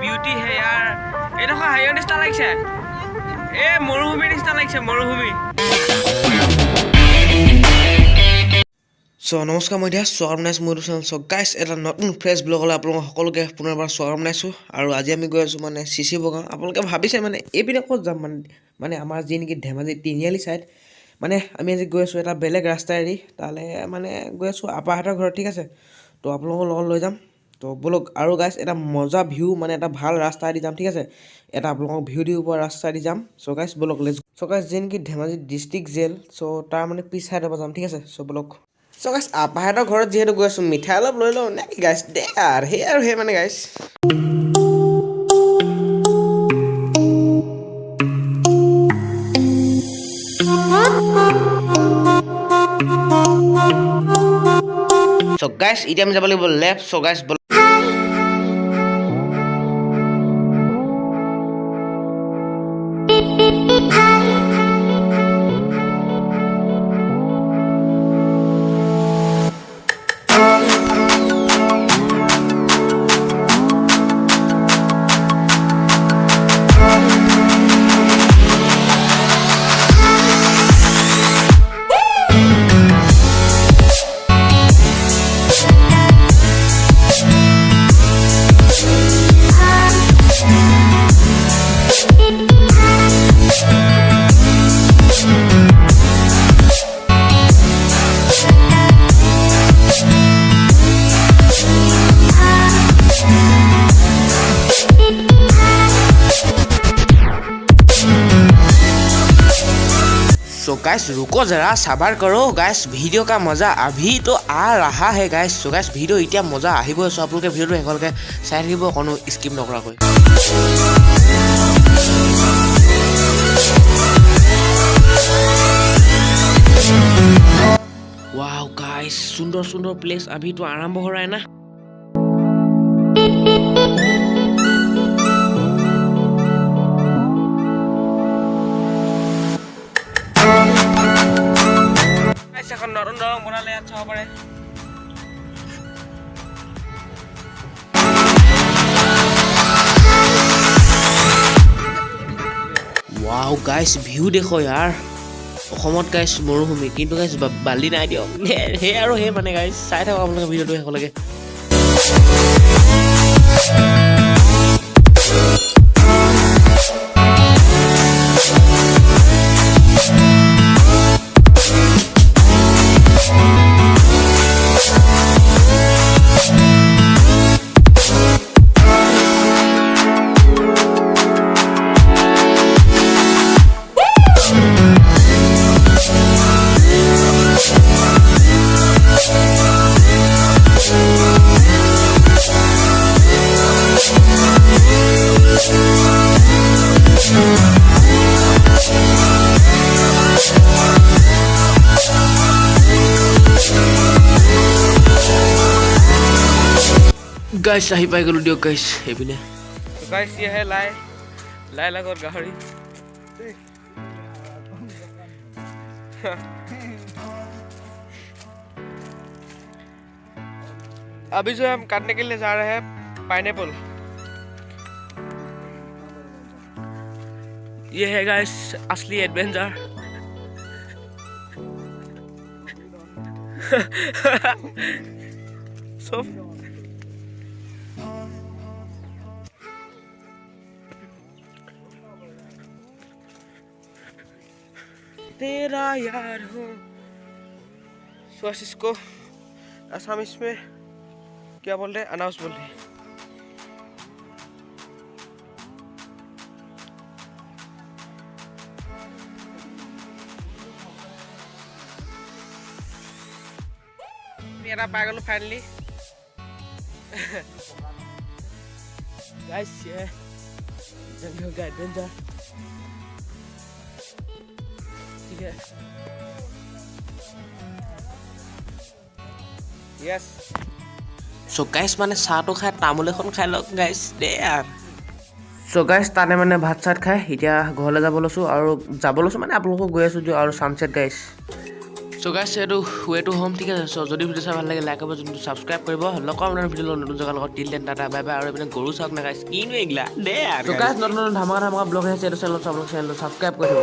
Beauty है यार ये देखो हाईवे निस्ता লাগিছে ए मरुभूमि निस्ता লাগিছে मरुभूमि सो नमस्कार मैं धिराज स्वागत बनाइছো মোৰ চেনেল সো গাইস এটা নতুন ফ্ৰেছ ব্লগলৈ আপোনালোক সকলোকে পুনৰবাৰ স্বাগত জনাইছো আৰু আজি আমি গৈ আছো মানে সিসি বগা আপোনালোকে ভাবিছে মানে এই পিনে ক'ত যাম মানে আমাৰ যি নেকি ধেমাজি তিনিআলি সাইড মানে আমি আজি গৈ আছো এটা বেলেগ ৰাস্তাৰে তালে মানে গৈ আছো আপাহাতৰ ঘৰ ঠিক আছে তো আপোনালোকক লগত লৈ যাম তো বলক আৰু গাইস এটা মজা ভিউ মানে এটা ভাল ৰাস্তা দি যাম ঠিক আছে এটা আপোনালোকক ভিউ দি ওপৰ ৰাস্তা দি যাম so guys block let's so guys যি নেকি ধেমাজি ডিস্ট্ৰিক্ট জেল সো তাৰ মানে পিছ সাইডৰ পৰা যাম ঠিক আছে সো বলক So guys, apahator ঘৰত যেহেতু গৈ আছো মিঠাই অলপ লৈ লও নেকি গাইস দে আৰু হে মানে গাইস So guys, এতিয়া আমি যাব লাগিব left so guys So guys रुको जरा सबर करो गाइस वीडियो का मजा अभी तो आ रहा है गाइस सो गाइस वीडियो इतना मजा आहिबो सो आप लोग के वीडियो हेकलके चाइ থাকিব কোনো স্কিপ নকৰাকৈ वाओ गाइस सुंदर सुंदर प्लेस अभी तो आरंभ हो रहा है ना এখন নতুন দলং বনালে ইয়াত চাব পাৰে वाओ गाइस ভিউ দেখো यार অসমত গাইস মৰুভূমি কিন্তু গাইস বালি নাই দিও হে আৰু হে মানে গাইস চাই থাকক আপোনালোকে ভিডিওটো হেকলকে गाइस आही पाइ गलो दियो गाइस हेबिने तो गाइस ये है लाई लगोर गाड़ी अभी जो हम काटने के लिए जा रहे हैं पाइनएप्पल ये है गाइस असली एडवेंचर सो तेरा यार हो सो इसको असमिस में क्या बोल रहे अनाउंस बोल रहे मेरा पागल फाइनली गाइस ये जंगल का एडवेंचर ठीक है यस सो गाइस माने सातो खाय तामुल এখন খাই লক গাইস দে यार सो गाइस ताने माने भात सात खाय इতিয়া ঘৰলৈ যাব লছো আৰু যাব লছো মানে আপোনালোকক গৈ আছো আৰু সানসেট গাইস সো গাইছ এইটো ৱেটো হোম ঠিক আছে। সো যদি ভিডিঅ' চাই ভাল লাগে লাইক কৰিব, যোনটো ছাবস্ক্ৰাইব কৰিব। লগ পাম আপোনাৰ ভিডিঅ' নতুন জেগাৰ লগত। Till then tata bye bye. আৰু এইপিনে গৰু চাওক না গাইছ, কিনো এইগিলা দে। সো গাইছ নতুন নতুন ধামাকা ব্লগ আহিছে, এইটো চেনেলত ছাবস্ক্ৰাইব কৰি দিব।